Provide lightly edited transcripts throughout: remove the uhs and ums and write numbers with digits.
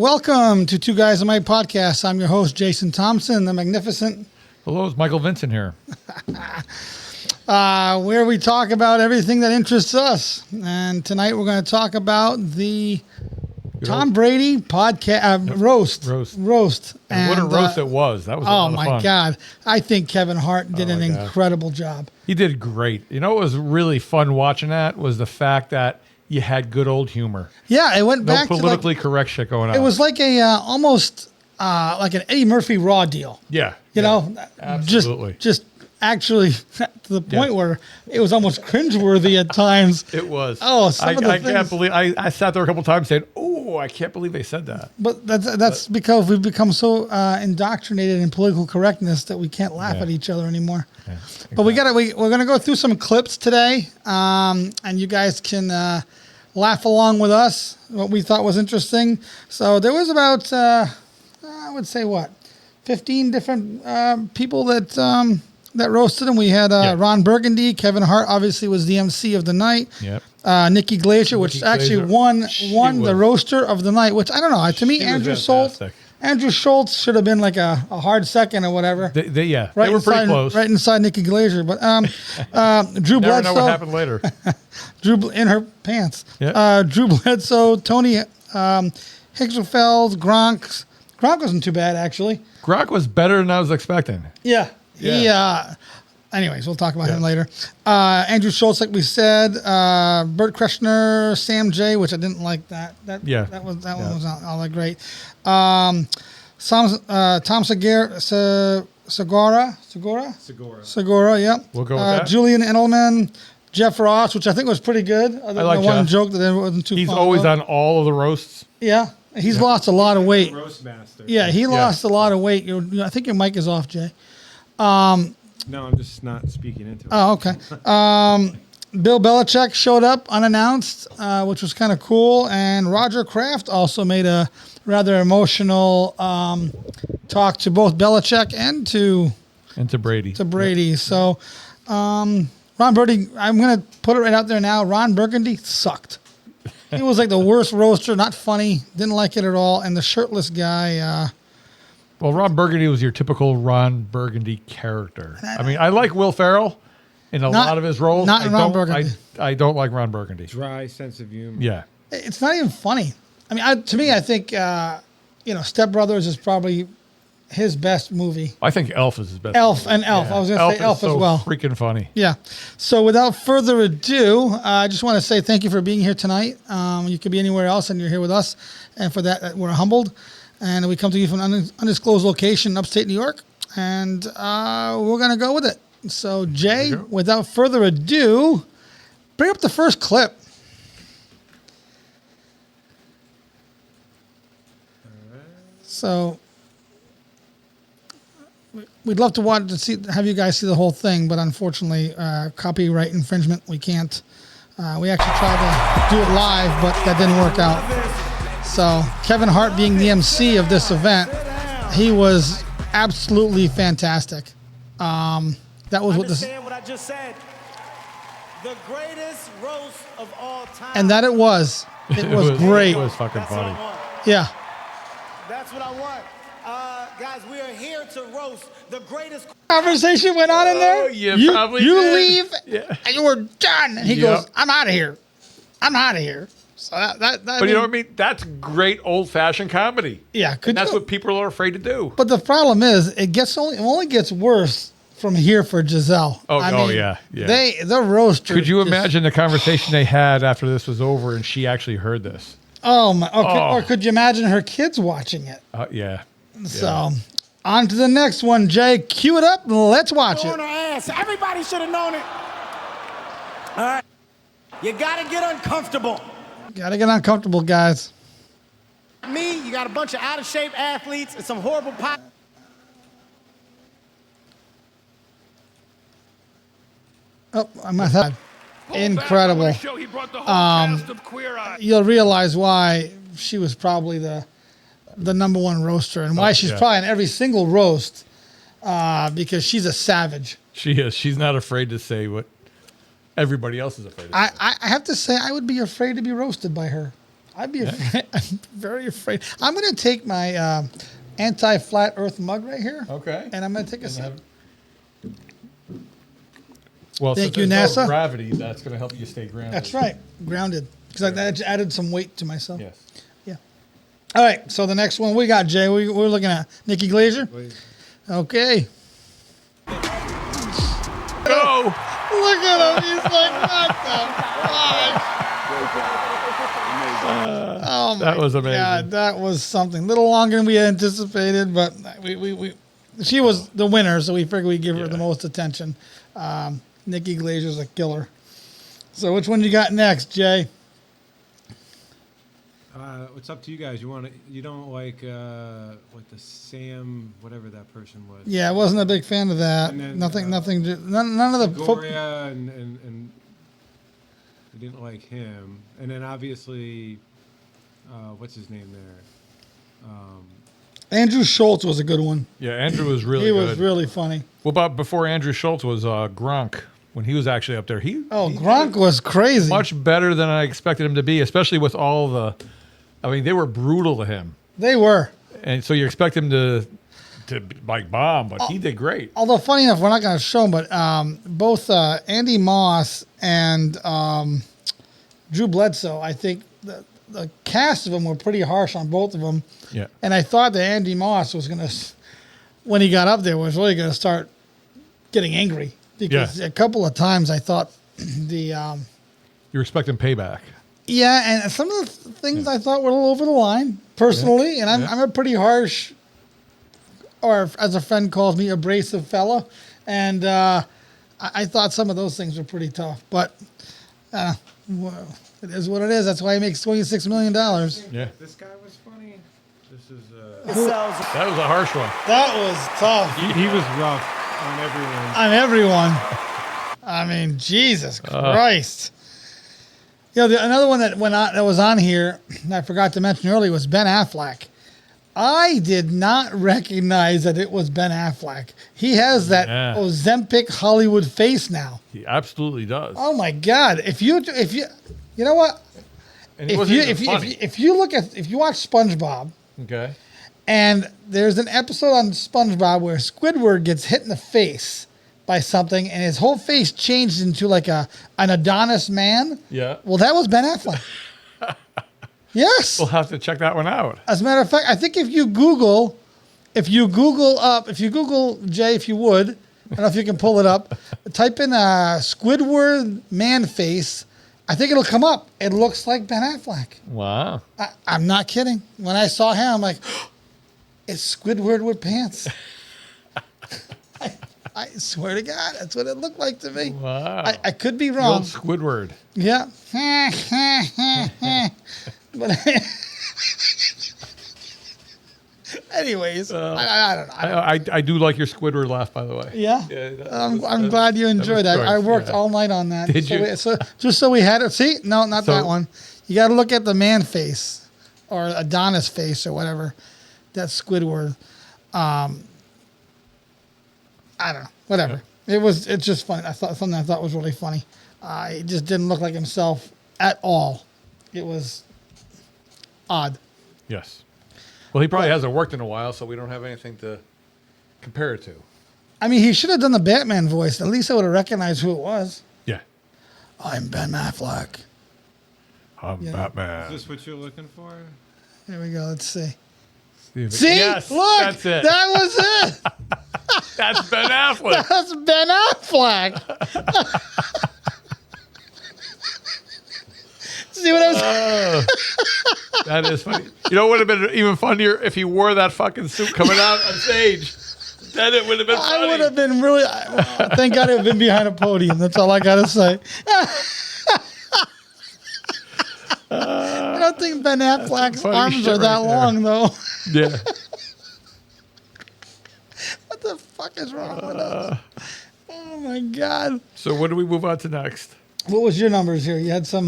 Welcome to Two Guys on My Podcast. I'm your host, Jason Thompson, the Magnificent. Hello, it's Michael Vincent here. Where we talk about everything that interests us. And tonight we're going to talk about the Tom Brady podcast roast. And what a roast it was. That was a lot of fun. Oh my God. I think Kevin Hart did an incredible job. He did great. You know what was really fun watching that was the fact that you had good old humor. Yeah, it went back to politically correct shit going on. It was like a almost like an Eddie Murphy Raw deal. Yeah. You know, absolutely. Just actually to the point where it was almost cringeworthy at times. It was. Oh, some of the things. Can't believe I sat there a couple times saying, "Oh, I can't believe they said that." But that's because we've become so indoctrinated in political correctness that we can't laugh at each other anymore. Yeah, exactly. But we're gonna go through some clips today, and you guys can laugh along with us. What we thought was interesting. So there was about I would say 15 different people that roasted him. We had Ron Burgundy. Kevin Hart obviously was the MC of the night. Yep. Nikki Glaser, which actually won the roaster of the night, which I don't know. To me, Andrew Schultz should have been like a hard second or whatever. They were pretty close. Right inside Nikki Glaser. But Drew Bledsoe. Never know what happened later. Drew in her pants. Yep. Drew Bledsoe, Tony Hicksfeld, Gronk. Gronk wasn't too bad, actually. Gronk was better than I was expecting. Yeah. Anyways, we'll talk about him later. Andrew Schultz, like we said, Bert Kreschner, Sam J, which I didn't like that. That one was not all that great. Tom Segura, yeah. We'll go with that. Julian Edelman, Jeff Ross, which I think was pretty good. Other than one joke that wasn't too. He's always on all of the roasts. Yeah. He's lost a lot of weight. Roast master. Yeah, he lost a lot of weight. I think your mic is off, Jay. No, I'm just not speaking into it. Oh, okay. Bill Belichick showed up unannounced, which was kind of cool. And Roger Kraft also made a rather emotional talk to both Belichick and to Brady. Yep. So Ron Burgundy, I'm going to put it right out there now. Ron Burgundy sucked. He was like the worst roaster, not funny, didn't like it at all. And the shirtless guy. Well, Ron Burgundy was your typical Ron Burgundy character. I mean, I like Will Ferrell in a lot of his roles. Ron Burgundy. I don't like Ron Burgundy. Dry sense of humor. Yeah. It's not even funny. I mean, to me, I think, Step Brothers is probably his best movie. I think Elf is his best movie. Yeah. I was going to say Elf as well. Freaking funny. Yeah. So without further ado, I just want to say thank you for being here tonight. You could be anywhere else and you're here with us. And for that, we're humbled. And we come to you from an undisclosed location in upstate New York. And we're going to go with it. So, Jay, without further ado, bring up the first clip. So, we'd love to have you guys see the whole thing, but unfortunately, copyright infringement, we can't. We actually tried to do it live, but that didn't work out. So, Kevin Hart being the MC of this event, he was absolutely fantastic. That was what I just said. The greatest roast of all time. And that it was. It was great. It was fucking funny. Yeah. That's what I want. Guys, we are here to roast the greatest conversation went on in there. You did. Leave and you were done. And he goes, I'm out of here. So but you know what I mean? That's great old-fashioned comedy. Yeah. And that's what people are afraid to do. But the problem is, it only gets worse from here for Giselle. Yeah. The roaster. Could you imagine the conversation they had after this was over and she actually heard this? Oh, my. Okay. Or could you imagine her kids watching it? Yeah. So, on to the next one, Jay. Cue it up and let's watch it. On her ass. Everybody should have known it. All right. You got to get uncomfortable. Got to get uncomfortable, guys. Me, you got a bunch of out-of-shape athletes and some horrible pop. Oh, I must have. Incredible. You'll realize why she was probably the number one roaster and why she's probably in every single roast because she's a savage. She is. She's not afraid to say what everybody else is afraid of. I have to say, I would be afraid to be roasted by her. I'd be afraid. I'm very afraid. I'm going to take my anti-flat Earth mug right here. Okay. And I'm going to take a sip. Well, Thank since you, there's no NASA. gravity, that's going to help you stay grounded. That's right, grounded. Because I added some weight to myself. Yes. Yeah. All right. So the next one we got, Jay. We're looking at Nikki Glazer. Okay. Go. Look at him. He's like, what the fuck? Oh my That was amazing. God, that was something. A little longer than we anticipated, but she was the winner, so we figured we'd give her the most attention. Nikki Glazer's a killer. So which one you got next, Jay? It's up to you guys. You don't like the Sam, whatever that person was. Yeah, I wasn't a big fan of that. And then, None of the Gloria and you didn't like him. And then obviously, what's his name there? Andrew Schultz was a good one. Yeah, Andrew was really He good. was really funny. What about before Andrew Schultz was Gronk when he was actually up there? Gronk was crazy. Much better than I expected him to be, especially with all the. I mean, they were brutal to him, They were. and so you expect him to like bomb, but he did great. Although funny enough, we're not going to show them, but both Andy Moss and Drew Bledsoe, I think the cast of them were pretty harsh on both of them. Yeah. And I thought that Andy Moss was going to, when he got up there, was really going to start getting angry because a couple of times I thought You're expecting payback. Yeah, and some of the things I thought were a little over the line, personally, and I'm a pretty harsh, or as a friend calls me, abrasive fella, and I thought some of those things were pretty tough, but well, it is what it is. That's why he makes $26 million. Yeah. This guy was funny. This is That was a harsh one. That was tough he was rough on everyone. on everyone. I mean, Jesus Christ. You know, another one that was on here, and I forgot to mention earlier, was Ben Affleck. I did not recognize that it was Ben Affleck. He has that Ozempic Hollywood face now. He absolutely does. Oh my God! If you know what? And he wasn't even funny. If you watch SpongeBob, Okay. and there's an episode on SpongeBob where Squidward gets hit in the face by something, and his whole face changed into like an Adonis man. Yeah. Well, that was Ben Affleck. Yes. We'll have to check that one out. As a matter of fact, I think if you Google, Jay, if you would, I don't know if you can pull it up, type in Squidward man face. I think it'll come up. It looks like Ben Affleck. Wow. I'm not kidding. When I saw him, I'm like, it's Squidward with pants. I swear to God, that's what it looked like to me. Wow. I could be The wrong. old Squidward. Yeah. But anyways, I don't know. I do like your Squidward laugh, by the way. Yeah. I'm glad you enjoyed that. choice, I worked yeah. all night on that. Did you? Just so we had it. See? No, not So- that one. You got to look at the man face or Adonis face or whatever. That's Squidward. I don't know. Whatever. Yeah. It's just fun. Something I thought was really funny. He just didn't look like himself at all. It was odd. Yes. Well, he probably hasn't worked in a while, so we don't have anything to compare it to. I mean, he should have done the Batman voice. At least I would have recognized who it was. Yeah. I'm Ben Affleck. I'm Yeah. Batman. Is this what you're looking for? Here we go. Let's see. See? Yes, look, That's it. that was it. That's Ben Affleck. That's Ben Affleck. See what I'm saying? That is funny. You know what would have been even funnier if he wore that fucking suit coming out on stage. Then it would have been funny. I would have been really. Thank God I've been behind a podium. That's all I gotta say. I don't think Ben Affleck's funny arms shit are that right there. long though. Yeah. What the fuck is wrong with us? Oh my God. So what do we move on to next? What was your numbers here? You had some.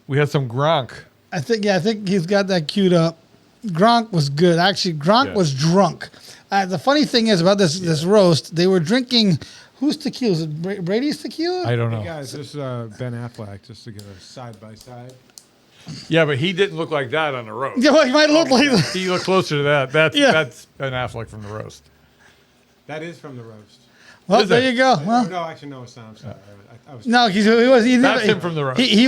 We had some Gronk. I think he's got that queued up. Gronk was good. Actually, Gronk was drunk. The funny thing is about this roast, they were drinking. Whose tequila? Is it Brady's tequila? I don't know. Hey guys, this is Ben Affleck, just to get a side by side. Yeah, but he didn't look like that on the roast. Yeah, well, he might look like that. He looked closer to that. That's Yeah. that's Ben Affleck from the roast. That is from the roast. Well, Is there it? you go. Well, No, actually, no, it's not. I'm sorry. I was. no, he was. That's him from the roast. He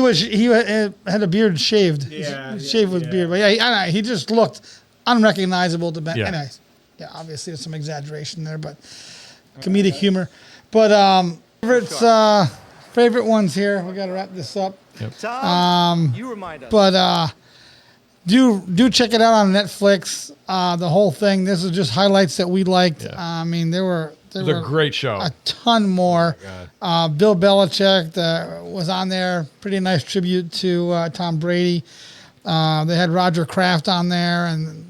had a beard shaved. Yeah, shaved with yeah. beard. But yeah, I don't know, he just looked unrecognizable to Ben. Yeah. Anyways, yeah, obviously there's some exaggeration there, but comedic humor. But favorite ones here. We got to wrap this up. Tom, you remind us. But do check it out on Netflix. The whole thing. This is just highlights that we liked. Yeah. I mean, there were It was a great show. a ton more. Oh Bill Belichick was on there. Pretty nice tribute to Tom Brady. They had Roger Kraft on there, and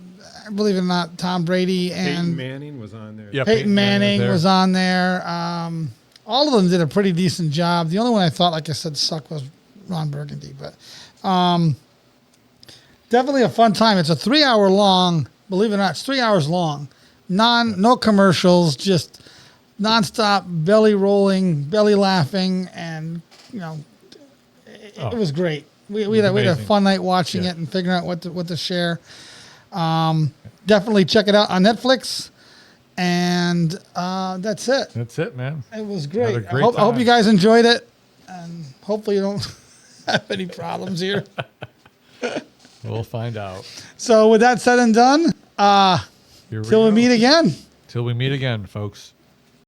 believe it or not, Tom Brady Peyton and Manning was on there. Yeah, Peyton Manning there. was on there. All of them did a pretty decent job. The only one I thought, like I said, sucked was Ron Burgundy. But definitely a fun time. It's a 3-hour long. Believe it or not, it's 3 hours long. No commercials, just nonstop belly rolling, belly laughing, and it was great. We had a amazing. fun night watching Yeah. it and figuring out what to share. Definitely check it out on Netflix. And that's it. That's it, man. It was Had great. a great I hope time. you guys enjoyed it, and hopefully you don't have any problems here. We'll find out. So with that said and done, Here till we go. meet again. Till we meet again, folks.